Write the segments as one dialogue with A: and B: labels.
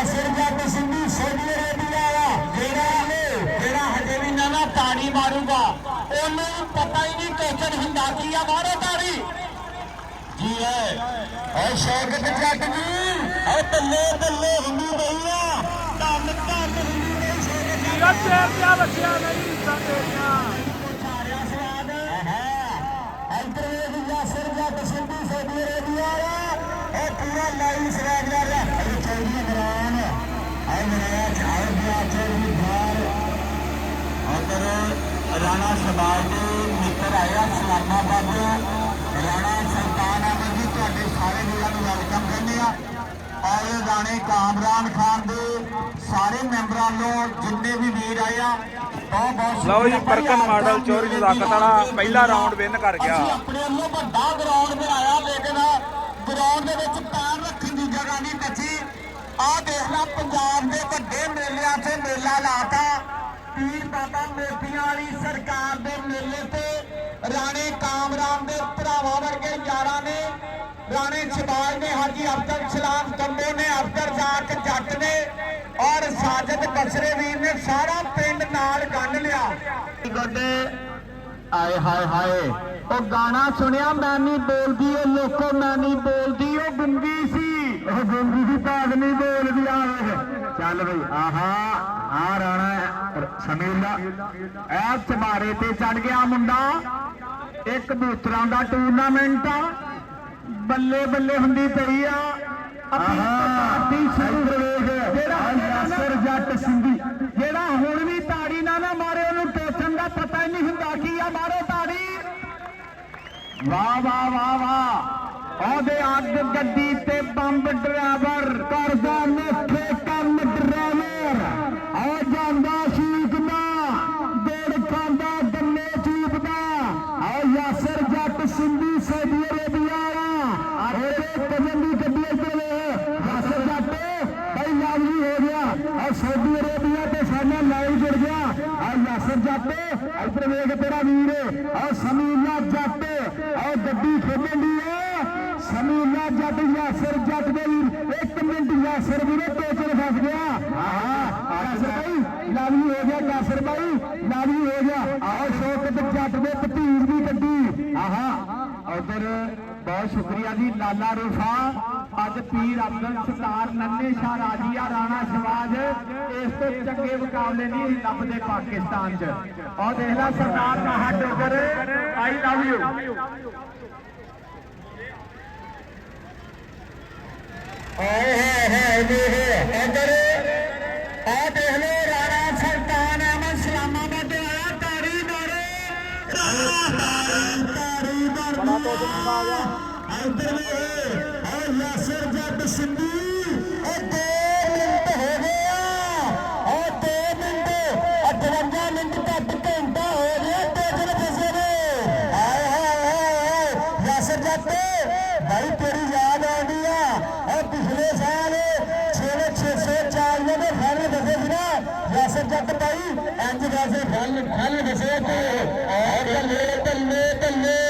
A: यासिर जट Sindhi Saudi Arabia जेड़ा हजे भी ना ताड़ी मारूगा ओनू पता ही नहीं टोचन हुंदा की आ मारो ताड़ी जी है और शौकत जट जी और बल्ले बल्ले हुंदी गई आ धन धन हुंदी गई शौकत
B: जट क्या बच्चा नहीं संदेशा
A: यासिर जट सिंधी सऊदी अरेबिया और पूरा लाइव स्वैग कर रहा है चौधरी इमरान और मेरा झाड़ गया चौधरी बार उधर राणा शबाज के मित्र आया इस्लामाबाद राणा सुल्तान अहमद जी तुहाडे सारे वीरां नूं वेलकम करने और राणे कामरान खान के सारे मैंबरां नूं जिन्ने भी वीर आया बहुत
B: ਲਓ ਜੀ ਪਰਕਨ ਮਾਡਲ ਚੋਰੀ ਸਦਾਕਤ ਵਾਲਾ ਪਹਿਲਾ ਰਾਉਂਡ ਵਿਨ ਕਰ ਗਿਆ
A: ਆਪਣੇ ਵੱਲੋਂ ਵੱਡਾ ਗਰਾਊਂਡ ਬਣਾਇਆ ਲੇਕਿਨ ਗਰਾਊਂਡ ਦੇ ਵਿੱਚ ਪੈਰ ਰੱਖਣ ਦੀ ਜਗ੍ਹਾ ਨਹੀਂ ਬਚੀ ਆਹ ਦੇਖ ਲੈ ਪੰਜਾਬ ਦੇ ਵੱਡੇ ਮੇਲਿਆਂ 'ਤੇ ਮੇਲਾ ਲਾਤਾ ਪੀਰ ਬਾਬਾ ਮੋਤੀਆਂ ਵਾਲੀ ਸਰਕਾਰ ਦੇ ਮੇਲੇ ਤੇ ਰਾਣੇ ਕਾਮਰਾਨ ਦੇ ਭਰਾਵਾਂ ਵਰਗੇ ਯਾਰਾਂ ਨੇ ਰਾਣੇ ਸ਼ਬਾਜ਼ ਨੇ ਹਾਜੀ ਅਫਜ਼ਲ ਸਲਾਮ ਕੰਬੋ ਨੇ ਅਫਜ਼ਲ ਜ਼ਾਕ ਜੱਟ ਨੇ और साजिद बसरे वीर ने सारा पिंड नाल गन लिया आए हाय हाय ओ गाना सुनिया मैं नहीं बोलती ओ लोको मैं नहीं बोलती ओ गुंगी सी गुंगी की भाग नहीं बोलती चल भाई आहा आ राणा समीला ए चबारे ते चढ़ गया मुंडा एक कबूतरां दा टूर्नामेंट आ बल्ले बल्ले हुंदी पई आ यासिर जट सिंधी जेड़ा हुण भी ताड़ी ना मारे उन्होंने टोचन का पता ही नहीं हुंदा की आ मारो ताड़ी वाह वाह वाह वाह ओदे अग गड्डी ते बंब ड्राइवर करदा मेखे कम ड्राइवर आ जांदा शीकदा दौड़ खांदा गन्ने चूपदा आ यासिर जट सिंधी सऊदी अरेबिया वाला कजन दी गड्डी सऊदी अरेबिया ते साडा लाइव जुड़ गया और यासिर जट इधर वेख तेरा वीर और समीला जट और गड्डी खेलन दी है समीला जट यासिर जट दे वीर एक मिनट यासिर वीरे टोचन फस गया यासिर भाई लावी हो गया यासिर भाई लावी हो गया आओ शौकत जट दे भतीज दी गड्डी उधर बहुत शुक्रिया जी लाला रूफा अज पीर अफजल सरदार नन्हे शाह राजिया राणा शबाज इस तो चंगे मुकाबले नहीं लभदे पाकिस्तान च और देख ला सरदार कहा डोगर आई लव यू इधर आ देख लो राणा सुल्तान अहमद इस्लामाबाद आया ताड़ी मारो इधर यासिर जट सिंधी 2 मिनट हो गया और 2 मिनट 58 मिनट तक घंटा हो गया टोचन फसे ने हाय हाय हाय यासिर जट भाई तेरी याद आती है और पिछले साल 640 में फाइनल फसे थे ना यासिर जट भाई इंज वैसे फाइनल फसे थे और बल्ले बल्ले बल्ले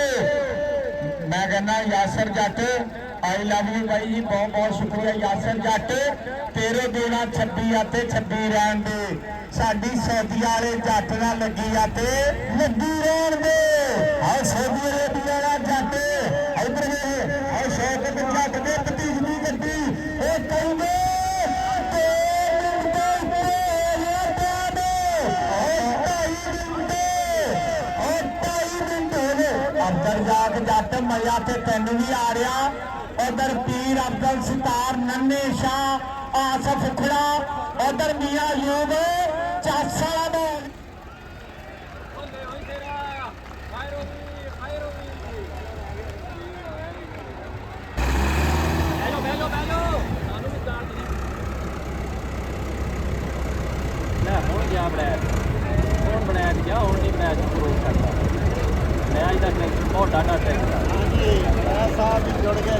A: मैं कहना यासिर जट आई लव यू भाई जी बहुत बहुत शुक्रिया यासिर जट तेरे देना 26 आते 26 रहन दे साडी सऊदी वाले जट ना लगी आते लगी रहन दे और सऊदी अरेबिया वाला जट इधर और शौकत जट दे भतीज दी गड्डी ए कहंदे अफजल जाग जट मजा ते तेन भी आ रहा उधर पीर अफजल सितार नन्हे शाह आसफ खुड़ा उधर मियां यूब चासा
B: मैच का बहुत डाटा जुड़ गया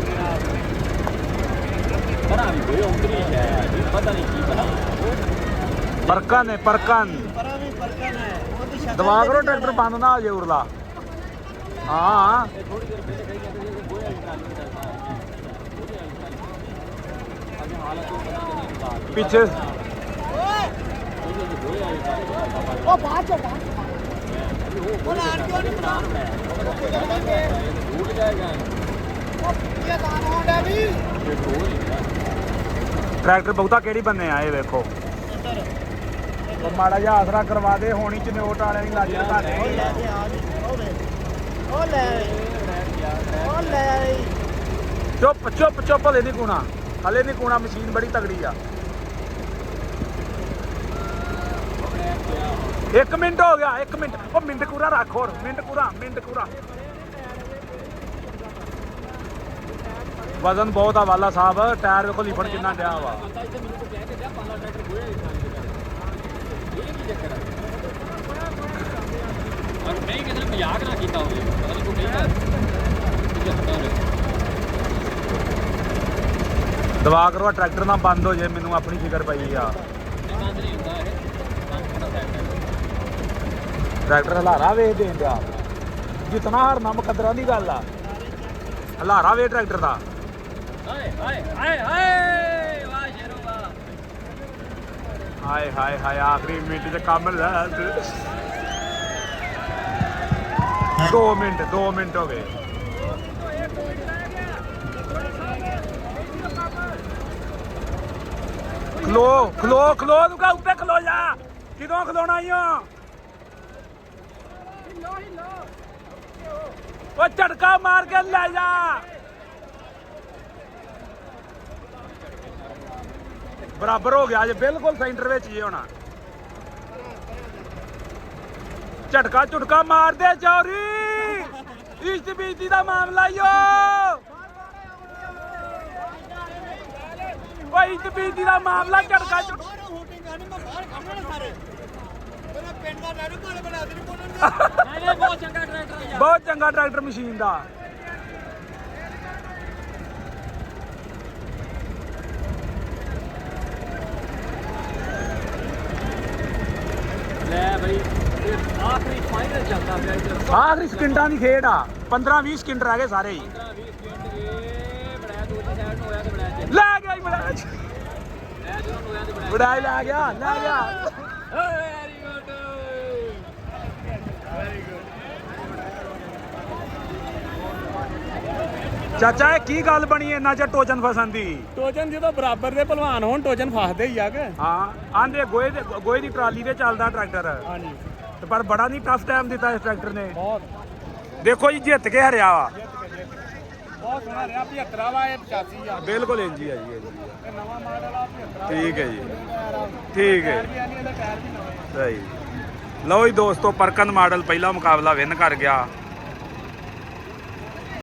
B: बना भी कोई उतरी है पता नहीं की बना परकन है परकन दबा करो ट्रैक्टर बंद ना आ जाए उरला हाँ हालत ਪਿੱਛੇ
A: ਉਹ ਬਾਅਦ ਚੋਂ ਉਹ ਲਾਣ ਕਿਉਂ ਨਹੀਂ ਬਣਾ
C: भूल जाएगा
A: ਇਹ ਤਾਂ ਹੋਂਡਾ ਵੀ
C: ये भूल
B: ਟਰੈਕਟਰ ਬਹੁਤਾ ਕਿਹੜੀ ਬੰਨੇ ਆ ਇਹ ਵੇਖੋ ਉਹ ਮਾੜਾ ਜਿਹਾ ਆਸਰਾ ਕਰਵਾ ਦੇ ਹੋਣੀ ਚ ਨੋਟ ਵਾਲਿਆਂ ਦੀ ਲੱਜ ਘਾਟੇ
A: ਉਹ ਲੈ
B: ਚੁੱਪ ਚੁੱਪ ਚੁੱਪ ਹਲੇ ਨਹੀਂ ਕੂਣਾ ਹਲੇ ਨਹੀਂ ਕੂਣਾ ਮਸ਼ੀਨ ਬੜੀ ਤਗੜੀ ਆ 1 ਮਿੰਟ ਹੋ ਗਿਆ 1 ਮਿੰਟ ਉਹ ਮਿੰਟ ਕੂਰਾ ਰੱਖ ਹੋਰ ਮਿੰਟ ਕੂਰਾ ਵਜ਼ਨ ਬਹੁਤ ਆ ਵਾਲਾ ਸਾਹਿਬ ਟਾਇਰ ਵੇਖੋ ਲਿਫਣ ਕਿੰਨਾ ਡਿਆ ਵਾ
C: और नहीं किसी मजाक ना किया होवे पता नहीं कोई
B: ਦਵਾ ਕਰੋ ਟਰੈਕਟਰ ਨਾ ਬੰਦ ਹੋ ਜੇ ਮੈਨੂੰ ਆਪਣੀ ਫਿਕਰ ਪਈ ਆ
C: बंद नहीं होता है
B: ਟਰੈਕਟਰ ਹਲਾਰਾ ਵੇਚ ਦੇਣ ਦਿਆ ਜਿਤਨਾ ਹਰਨਾ ਮੁਕੱਦਰਾਂ ਦੀ ਗੱਲ ਆ ਹਲਾਰਾ ਵੇ ਟਰੈਕਟਰ ਦਾ
C: हाय हाय हाय हाय वाह शेरो वाह
B: ਹਾਏ ਹਾਏ ਹਾਏ ਆਖਰੀ ਮਿੰਟ 'ਚ ਕੰਮ ਲੈ 2 ਮਿੰਟ ਹੋ ਗਏ ਖਲੋ ਤੂੰ ਉੱਤੇ ਖਲੋ ਜਾ ਕਿਦੋਂ ਖਲੋਣਾ ਈ ਓ ਉਹ ਝਟਕਾ ਮਾਰ ਕੇ ਲੈ ਜਾ ਬਰਾਬਰ ਹੋ ਗਿਆ ਜੇ ਬਿਲਕੁਲ ਸੈਂਟਰ ਵਿੱਚ ਹੀ ਹੋਣਾ ਝਟਕਾ ਮਾਰ ਦੇ ਚੌਰੀ ਇਸ਼ਟ ਬੀਤੀ ਦਾ ਮਾਮਲਾ ਈ ਓ ਓਏ ਇਸ਼ਟ ਬੀਤੀ ਦਾ ਮਾਮਲਾ ਝਟਕਾ
A: ਹੂਟਿੰਗ ਕਰਨੀ ਮੈਂ ਬਾਹਰ ਖੜਨਾ ਸਾਰੇ ਮੇਰਾ ਪਿੰਡ ਦਾ ਡੈਡੀ ਕੋਲ ਬਣਾ ਦੇ ਨਹੀਂ ਬੋਲਣ
C: नहीं बहुत चंगा ट्रैक्टर है
B: ਬਹੁਤ ਚੰਗਾ ਟਰੈਕਟਰ ਮਸ਼ੀਨ ਦਾ
C: ले भाई आखिरी फाइनल चलता है इधर
B: ਆਖਰੀ ਸਕਿੰਟਾਂ ਦੀ ਖੇਡ ਆ 15-20 ਸਕਿੰਟ ਰਹਿ ਗਏ ਸਾਰੇ ਹੀ
C: 15 20 मिनट ये बड़ा दूर की साइड होया तो बड़ा चल
B: ਲੈ ਗਿਆ ਬੜਾ
C: मैं जो होया तो बड़ा
B: ਬੜਾ ਲੈ ਗਿਆ
C: वेरी गुड
B: ਚਾਚਾ ਇਹ ਕੀ ਗੱਲ ਬਣੀ ਇੰਨਾ ਚ ਟੋਚਨ ਫਸਣ ਦੀ
D: ਟੋਚਨ ਜਦੋਂ ਬਰਾਬਰ ਦੇ ਭਲਵਾਨ ਹੋਣ ਟੋਚਨ ਫਸਦੇ ਹੀ ਆ ਕਿ
B: ਹਾਂ ਆਂਦੇ ਗੋਏ ਦੀ ਟਰਾਲੀ ਤੇ ਚੱਲਦਾ ਟਰੈਕਟਰ
D: ਹਾਂਜੀ
B: ਤੇ ਪਰ ਬੜਾ ਨਹੀਂ ਟਫ ਟਾਈਮ ਦਿੱਤਾ ਇਸ ਟਰੈਕਟਰ ਨੇ
D: ਬਹੁਤ
B: ਦੇਖੋ ਜੀ ਜਿੱਤ ਕੇ ਹਰਿਆ ਵਾ
D: ਬਹੁਤ ਸੋਹਣਾ ਰਿਹਾ 75 ਵਾ ਇਹ 85 ਆ
B: ਬਿਲਕੁਲ ਇੰਜ ਹੀ ਆ ਜੀ ਇੰਜ ਹੀ ਆ।
D: ਇਹ ਨਵਾਂ ਮਾਡਲ ਆ 75
B: ਠੀਕ ਹੈ ਜੀ ਠੀਕ ਹੈ
D: ਵੀ ਆਨੀ ਇਹਦਾ ਟਾਇਰ ਵੀ ਨਵਾਂ
B: ਸਹੀ ਲਓ ਜੀ ਦੋਸਤੋ ਪਰਕਨ ਮਾਡਲ ਪਹਿਲਾ ਮੁਕਾਬਲਾ ਵਿਨ ਕਰ ਗਿਆ